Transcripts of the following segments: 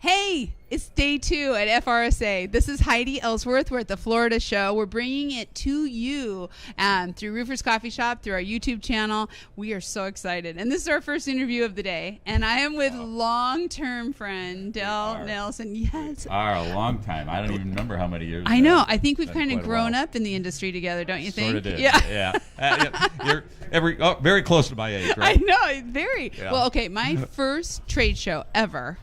Hey, it's day 2 at FRSA. This is Heidi Ellsworth. We're at the Florida show. We're bringing it to you through Roofer's Coffee Shop, through our YouTube channel. We are so excited. And this is our first interview of the day. And I am with long-term friend Del Nelson. Yes. We are a long time. I don't even remember how many years. I know. I think we've kind of grown up in the industry together, don't you think? Sort of did. Yeah. You're very close to my age, right? I know. Very. Yeah. Well, okay. My first trade show ever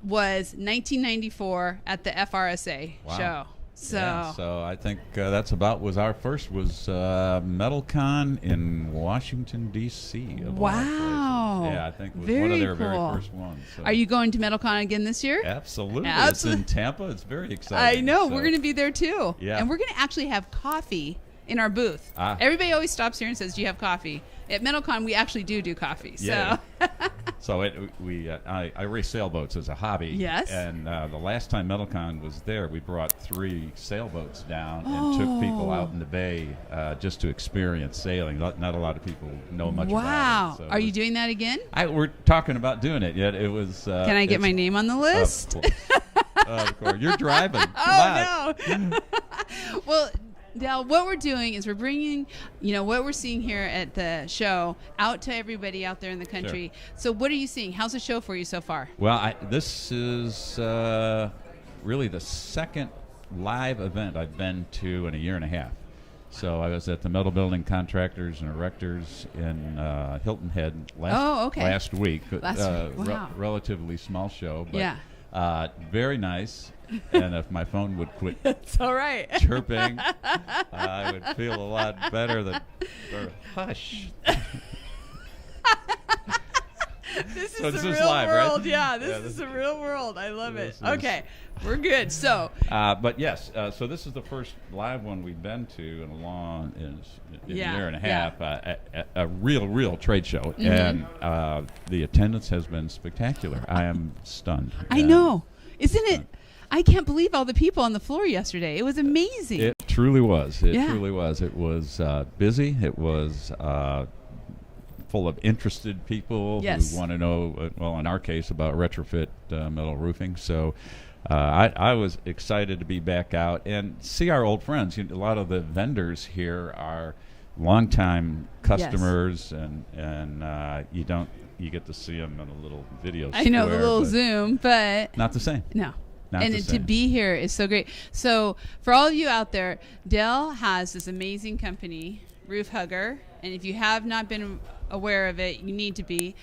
was 1994 at the FRSA show. So I think that's about our first was MetalCon in Washington D.C. Wow! Yeah, I think it was one of their very first ones. So. Are you going to MetalCon again this year? Absolutely. It's in Tampa. It's very exciting. I know. So. We're going to be there too. Yeah. And we're going to actually have coffee in our booth. Everybody always stops here and says, "Do you have coffee?" At MetalCon, we actually do coffee. So. Yeah. So I race sailboats as a hobby. Yes. And the last time MetalCon was there, we brought 3 sailboats down and took people out in the bay just to experience sailing. Not a lot of people know much about it. Wow. So are you doing that again? We're talking about doing it. Yet it was. Can I get my name on the list? Of course. Of course. You're driving. Oh, no. Well, Del, what we're doing is we're bringing, what we're seeing here at the show out to everybody out there in the country. Sure. So what are you seeing? How's the show for you so far? Well, this is really the second live event I've been to in a year and a half. So I was at the Metal Building Contractors and Erectors in Hilton Head last week. Wow. Relatively small show, but yeah. Very nice. And if my phone would quit that's all right. chirping, I would feel a lot better than hush. This is the real live, world. Right? Yeah, this is the real world. I love it. Okay, we're good. So, but yes, so this is the first live one we've been to in a year and a half. A real trade show, and the attendance has been spectacular. I am stunned. I know, isn't it? I can't believe all the people on the floor yesterday. It was amazing. It truly was. Truly was. It was busy. It was full of interested people who want to know, well, in our case, about retrofit metal roofing. So I was excited to be back out and see our old friends. A lot of the vendors here are longtime customers, and you get to see them in a little video I know, the little Zoom, but not the same. No. And to be here is so great. So for all of you out there, Del has this amazing company, Roof Hugger. And if you have not been aware of it, you need to be.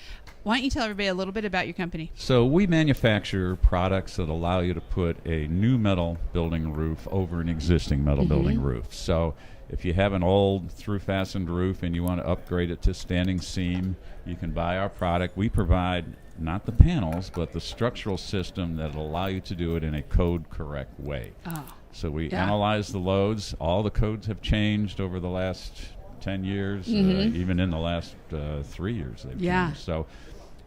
Why don't you tell everybody a little bit about your company? So we manufacture products that allow you to put a new metal building roof over an existing metal building roof. So if you have an old through-fastened roof and you want to upgrade it to standing seam, you can buy our product. We provide not the panels, but the structural system that will allow you to do it in a code-correct way. Oh. So we analyze the loads. All the codes have changed over the last 10 years, even in the last 3 years they've changed. So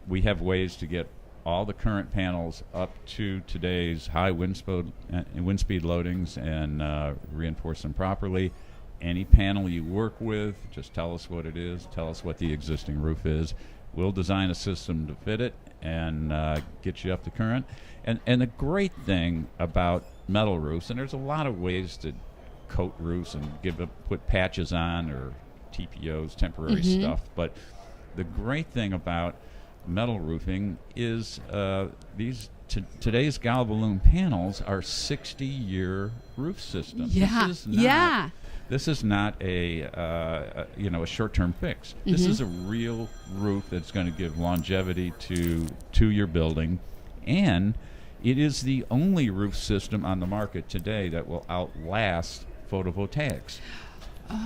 we have ways to get all the current panels up to today's high wind speed loadings and reinforce them properly. Any panel you work with, just tell us what it is, tell us what the existing roof is. We'll design a system to fit it and get you up to current. And the great thing about metal roofs, and there's a lot of ways to coat roofs and put patches on or TPOs, temporary stuff, but the great thing about metal roofing is today's gal balloon panels are 60-year roof systems. This is not a short-term fix. This is a real roof that's going to give longevity to your building, and it is the only roof system on the market today that will outlast photovoltaics.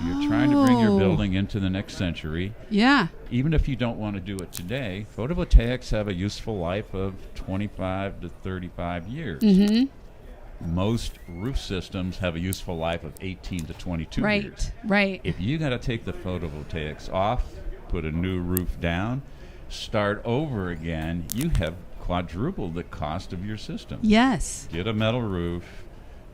You're trying to bring your building into the next century. Yeah. Even if you don't want to do it today, photovoltaics have a useful life of 25 to 35 years. Most roof systems have a useful life of 18 to 22 years. Right. If you got to take the photovoltaics off, put a new roof down, start over again, you have quadrupled the cost of your system. Yes. Get a metal roof,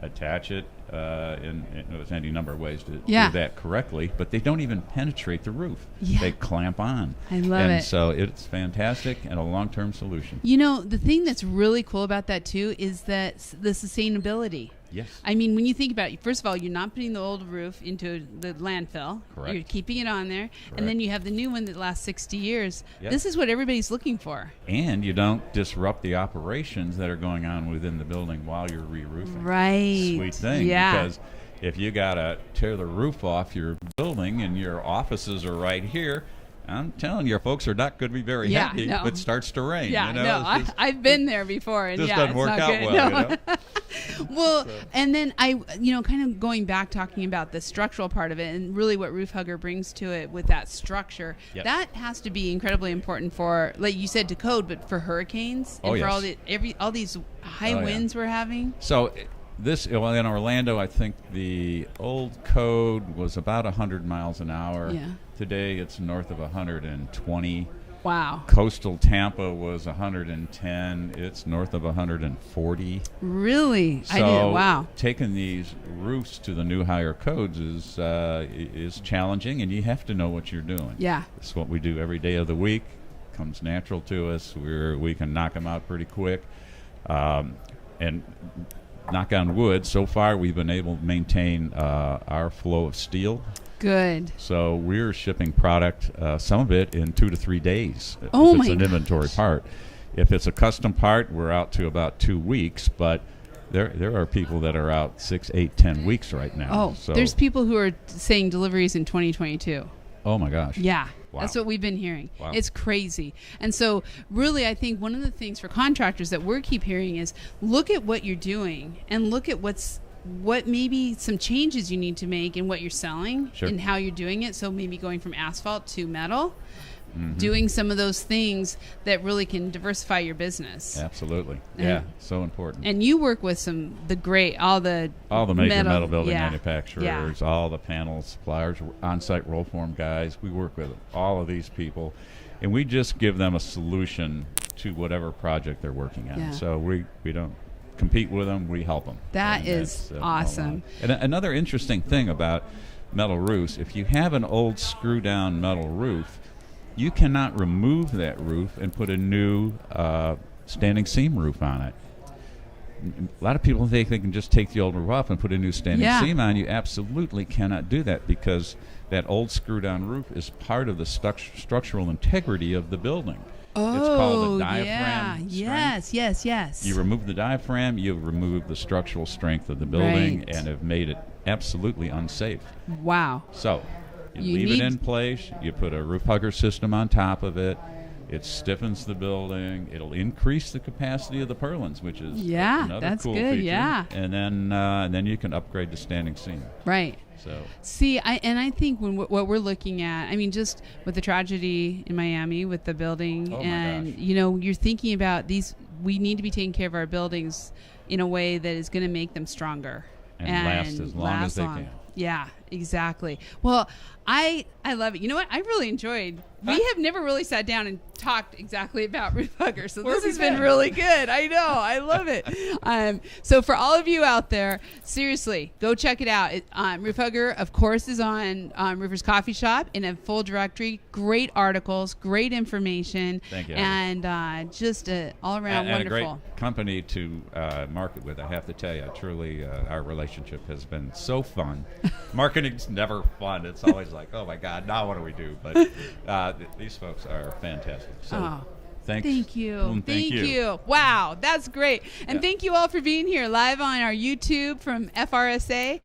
attach it in there's any number of ways to do Yeah. that correctly, but they don't even penetrate the roof. Yeah. They clamp on. I love and it. so it's fantastic and a long-term solution. You know, the thing that's really cool about that too is that the sustainability. Yes. I mean, when you think about it, first of all, you're not putting the old roof into the landfill. Correct. You're keeping it on there. Correct. And then you have the new one that lasts 60 years. Yep. This is what everybody's looking for. And you don't disrupt the operations that are going on within the building while you're re-roofing. Right. Sweet thing. Yeah. Because if you got to tear the roof off your building and your offices are right here, I'm telling you, folks are not going to be very happy if it starts to rain. Yeah, you know? no, I've been there before, and This yeah, doesn't it's work not out good. well. No. You know? Well, So. and then kind of going back, talking about the structural part of it, and really what Roof Hugger brings to it with that structure, Yep. that has to be incredibly important for, like you said, to code, but for hurricanes and for all these high winds we're having. So in Orlando, I think the old code was about 100 miles an hour. Yeah. Today, it's north of 120. Wow. Coastal Tampa was 110. It's north of 140. Really? So I didn't. Wow. taking these roofs to the new higher codes is challenging, and you have to know what you're doing. Yeah. It's what we do every day of the week. Comes natural to us. We can knock them out pretty quick. And knock on wood, so far we've been able to maintain our flow of steel. Good. So we're shipping product, some of it in 2 to 3 days. Oh if my it's an inventory part. If it's a custom part, we're out to about 2 weeks, but there are people that are out 6, 8, 10 weeks right now. Oh, so there's people who are saying deliveries in 2022. Oh my gosh. Yeah. Wow. That's what we've been hearing. Wow. It's crazy. And so really I think one of the things for contractors that we keep hearing is look at what you're doing and look at what maybe some changes you need to make in what you're selling Sure. and how you're doing it. So maybe going from asphalt to metal, Mhm. doing some of those things that really can diversify your business. Absolutely. And- Yeah, so important. And you work with all the major metal building yeah. manufacturers, all the panel suppliers, on-site roll form guys. We work with all of these people, and we just give them a solution to whatever project they're working on. Yeah. So we don't compete with them, we help them. That And is that's, awesome. And another interesting thing about metal roofs, if you have an old screw-down metal roof, you cannot remove that roof and put a new standing seam roof on it. A lot of people think they can just take the old roof off and put a new standing seam on. You absolutely cannot do that because that old screw-down roof is part of the structural integrity of the building. Oh, it's called the diaphragm yeah. strength. Yes. You remove the diaphragm, you remove the structural strength of the building, Right. and have made it absolutely unsafe. Wow. So you You leave it need- in place, you put a roof hugger system on top of it, it stiffens the building, it'll increase the capacity of the purlins, which is another that's cool good, feature. yeah. And then you can upgrade to standing seam. Right. So See, I think what we're looking at, I mean, just with the tragedy in Miami with the building, Oh my and gosh. you're thinking about these. We need to be taking care of our buildings in a way that is going to make them stronger And last as long as they can. Yeah, exactly. Well, I love it. You know what? I really enjoyed. We have never really sat down and talked exactly about Roof Hugger, so this has been really good. I know. I love it. So for all of you out there, seriously, go check it out. Roof Hugger, of course, is on Roofer's Coffee Shop in a full directory. Great articles, great information. Thank you. And just all around and wonderful. a great company to market with. I have to tell you, truly, our relationship has been so fun. Marketing's never fun. It's always like, oh my God, now what do we do? But these folks are fantastic. So thanks. Thank you. Thank you. Wow, that's great. And Yeah. thank you all for being here live on our YouTube from FRSA.